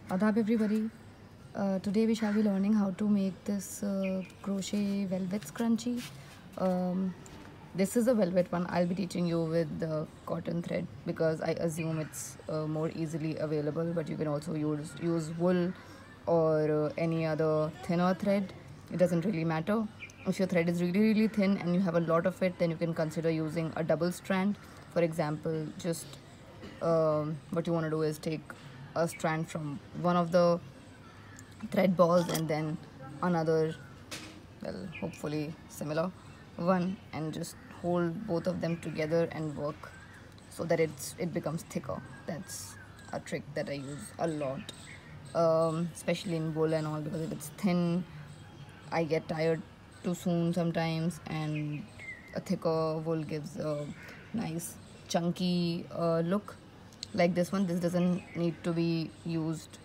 Adab everybody. Today we shall be learning how to make this crochet velvet scrunchie. This is a velvet one. I'll be teaching you with the cotton thread because I assume it's more easily available, but you can also use wool or any other thinner thread. It doesn't really matter. If your thread is really thin and you have a lot of it, then you can consider using a double strand. For example, just what you want to do is take a strand from one of the thread balls and then another, well, hopefully similar one, and just hold both of them together and work so that it becomes thicker. That's a trick that I use a lot, especially in wool and all, because if it's thin I get tired too soon sometimes, and a thicker wool gives a nice chunky look. Like this one, this doesn't need to be used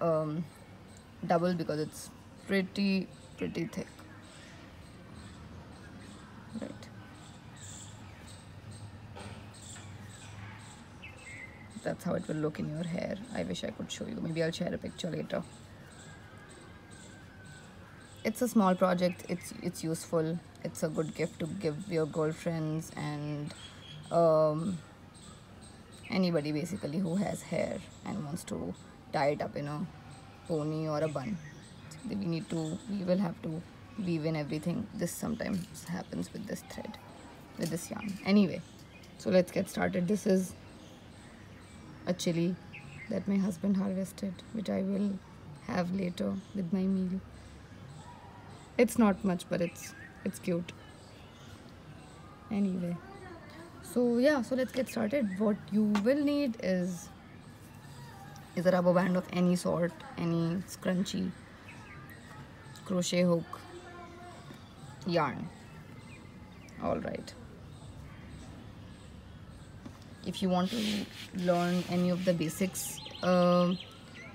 double because it's pretty thick, right? That's how it will look in your hair. I wish I could show you. Maybe I'll share a picture later. It's a small project. It's useful. It's a good gift to give your girlfriends and anybody basically who has hair and wants to tie it up in a pony or a bun. We will have to weave in everything. This sometimes happens with this thread, with this yarn. Anyway, so let's get started. This is a chili that my husband harvested, which I will have later with my meal. It's not much, but it's cute. Anyway, so yeah, so let's get started. What you will need is a rubber band of any sort, any scrunchie, crochet hook, yarn. All right. If you want to learn any of the basics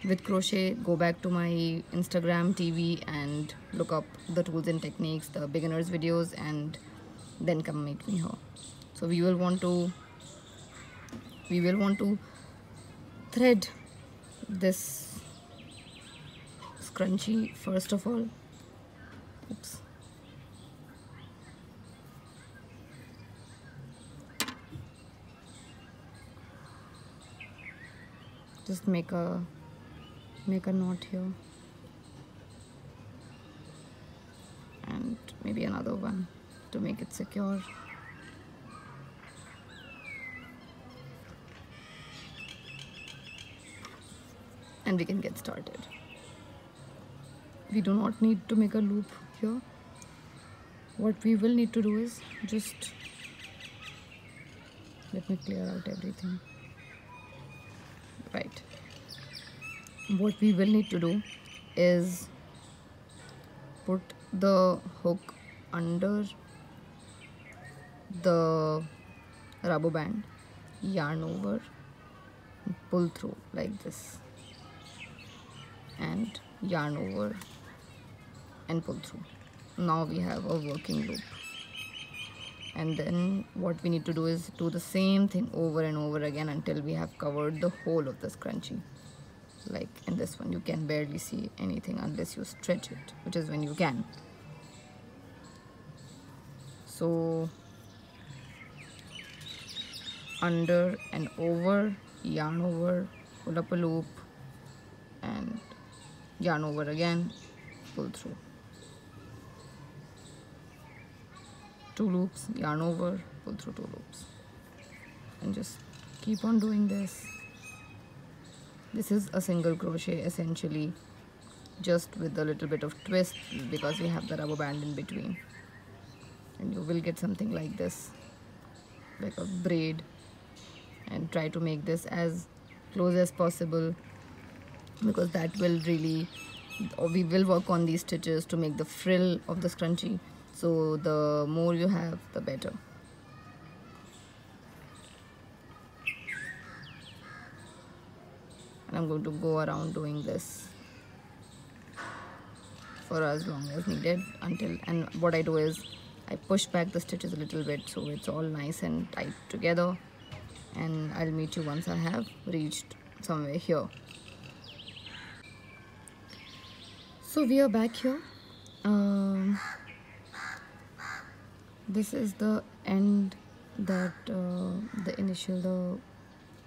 with crochet, go back to my Instagram TV and look up the tools and techniques, the beginners videos, and then come meet me here. So we will want to thread this scrunchie first of all. Oops. Just make a knot here and maybe another one to make it secure. And we can get started. We do not need to make a loop here. What we will need to do is just, let me clear out everything. Right. What we will need to do is put the hook under the rubber band, yarn over, and pull through like this, and yarn over and pull through. Now we have a working loop. And then what we need to do is do the same thing over and over again until we have covered the whole of the scrunchie. Like in this one, you can barely see anything unless you stretch it, which is when you can. So under and over, yarn over, pull up a loop, and yarn over again, pull through. 2 loops, yarn over, pull through 2 loops, and just keep on doing this. This is a single crochet essentially, just with a little bit of twist because we have the rubber band in between, and you will get something like this, like a braid. And try to make this as close as possible because that will really, we will work on these stitches to make the frill of the scrunchie. So the more you have, the better. And I'm going to go around doing this for as long as needed until, and what I do is I push back the stitches a little bit so it's all nice and tight together, and I'll meet you once I have reached somewhere here. So we are back here. um, this is the end that the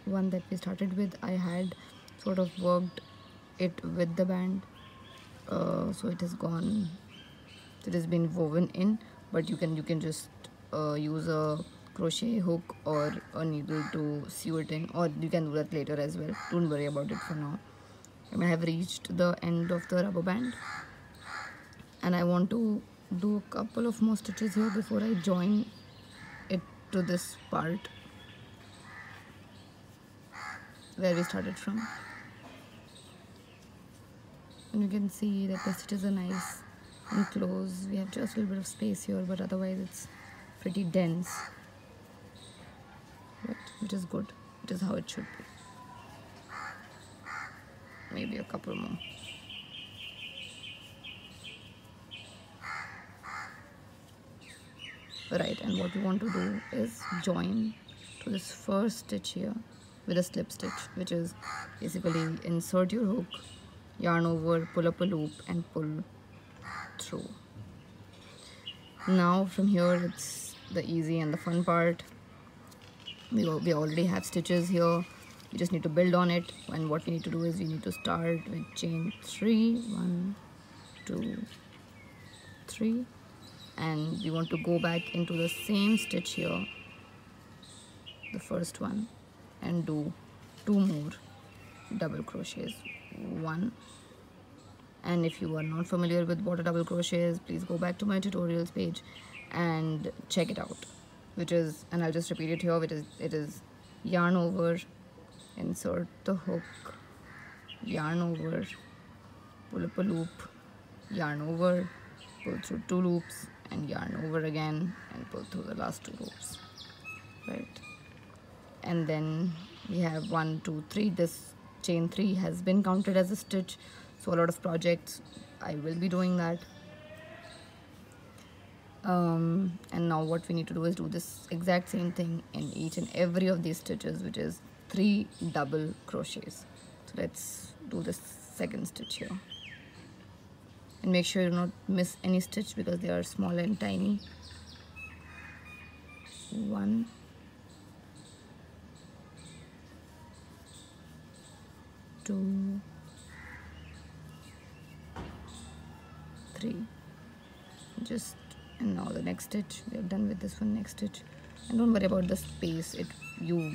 one that we started with. I had sort of worked it with the band, so it has gone, it has been woven in, but you can just use a crochet hook or a needle to sew it in, or you can do that later as well. Don't worry about it for now. I have reached the end of the rubber band, and I want to do a couple of more stitches here before I join it to this part where we started from. And you can see that the stitches are nice and close. We have just a little bit of space here, but otherwise it's pretty dense, but which is good. It is how it should be. Maybe a couple more. Right, and what we want to do is join to this first stitch here with a slip stitch, which is basically insert your hook, yarn over, pull up a loop and pull through. Now from here it's the easy and the fun part. We already have stitches here, we just need to build on it. And what we need to do is we need to start with chain 3, 1, 2, 3, and we want to go back into the same stitch here, the first one, and do 2 more double crochets. 1, and if you are not familiar with what a double crochet is, please go back to my tutorials page and check it out, which is, and I'll just repeat it here, it is yarn over, insert the hook, yarn over, pull up a loop, yarn over, pull through 2 loops, and yarn over again and pull through the last 2 loops, right? And then we have 1, 2, 3. This chain 3 has been counted as a stitch, so a lot of projects I will be doing that. And now what we need to do is do this exact same thing in each and every of these stitches, which is 3 double crochets. So let's do this second stitch here, and make sure you not miss any stitch because they are small and tiny. 1, 2, 3. Just, and now the next stitch. We are done with this one. Next stitch, and don't worry about the space. You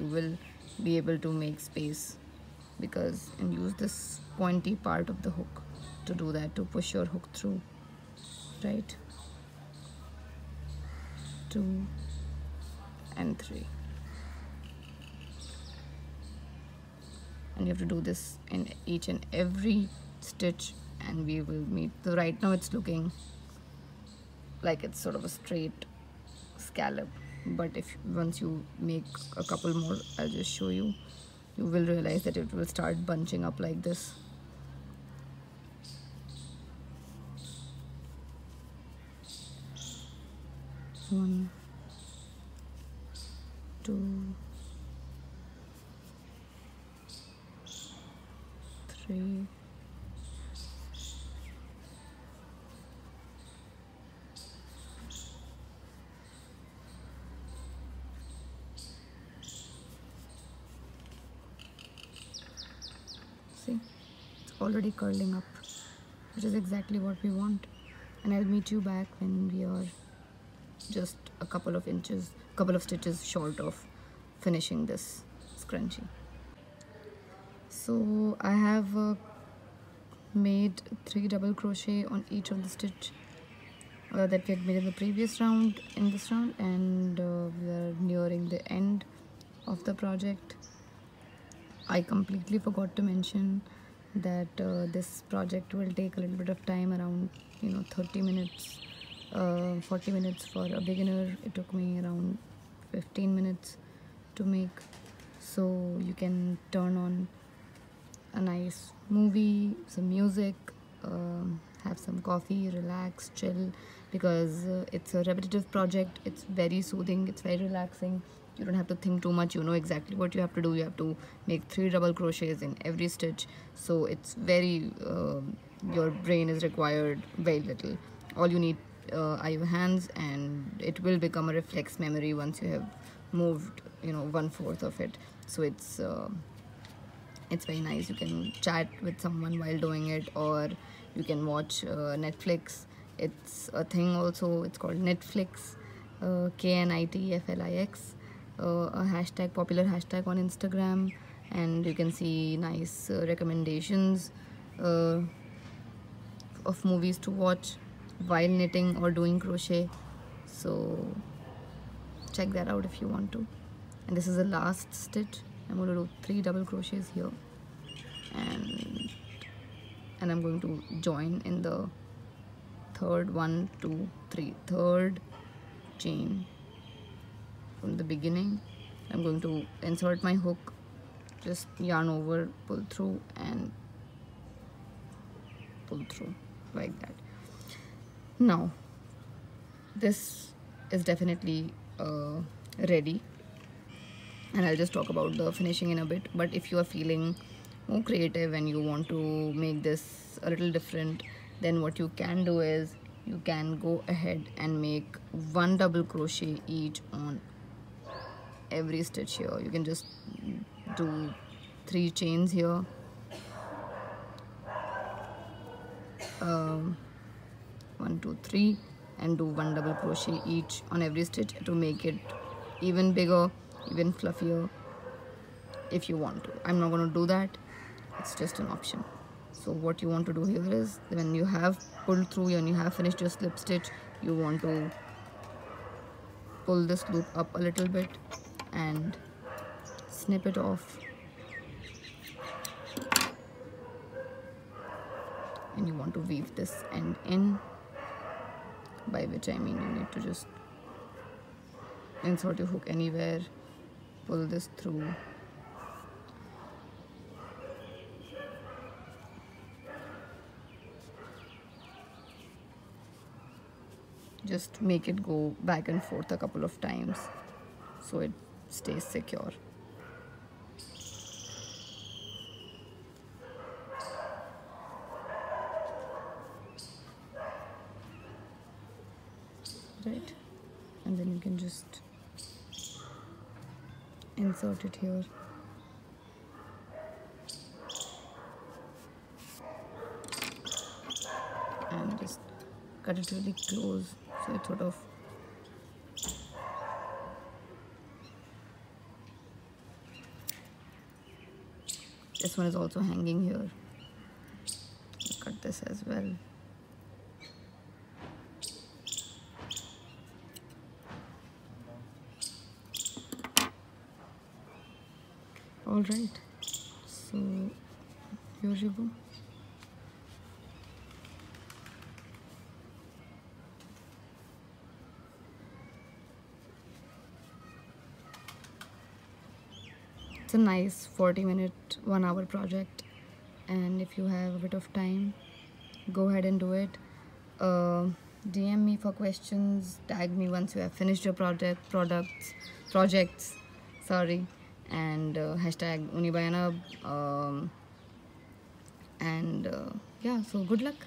will be able to make space, because, and use this pointy part of the hook to do that, to push your hook through, right? 2 and 3, and you have to do this in each and every stitch, and we will meet. So right now it's looking like it's sort of a straight scallop, but if once you make a couple more, I'll just show you, you will realize that it will start bunching up like this. One, 2, 3, 'See, it's already curling up, which is exactly what we want. And I'll meet you back when we are just a couple of stitches short of finishing this scrunchie. So I have made 3 double crochet on each of the stitch that we had made in the previous round, in this round, and we are nearing the end of the project. I completely forgot to mention that this project will take a little bit of time, around 30 minutes, 40 minutes for a beginner. It took me around 15 minutes to make, so you can turn on a nice movie, some music, have some coffee, relax, chill, because it's a repetitive project. It's very soothing, it's very relaxing, You don't have to think too much. You know exactly what you have to do. You have to make 3 double crochets in every stitch, so it's very your brain is required very little. All you need are your hands, and it will become a reflex memory once you have moved, you know, 1/4 of it. So it's very nice. You can chat with someone while doing it, or you can watch Netflix. It's a thing also. It's called Netflix, KNITFLIX, a hashtag, popular hashtag on Instagram, and you can see nice recommendations of movies to watch while knitting or doing crochet. So check that out if you want to. And this is the last stitch. I'm going to do 3 double crochets here, and I'm going to join in the third, 1 2 3, third chain from the beginning. I'm going to insert my hook, just yarn over, pull through, and pull through like that. Now this is definitely ready, and I'll just talk about the finishing in a bit. But if you are feeling more creative and you want to make this a little different, then what you can do is you can go ahead and make 1 double crochet each on every stitch here. You can just do 3 chains here, 1 2 3, and do 1 double crochet each on every stitch to make it even bigger, even fluffier if you want to. I'm not going to do that, it's just an option. So what you want to do here is, when you have pulled through and you have finished your slip stitch, you want to pull this loop up a little bit and snip it off, and you want to weave this end in, by which I mean you need to just insert your hook anywhere, pull this through, just make it go back and forth a couple of times so it stays secure. Right, and then you can just insert it here. And just cut it really close so it sort of this one is also hanging here. Cut this as well. All right, so here you go. It's a nice 40-minute, 1-hour project, and if you have a bit of time, go ahead and do it. DM me for questions, tag me once you have finished your projects, sorry, and hashtag Unibayanab, and yeah, so good luck.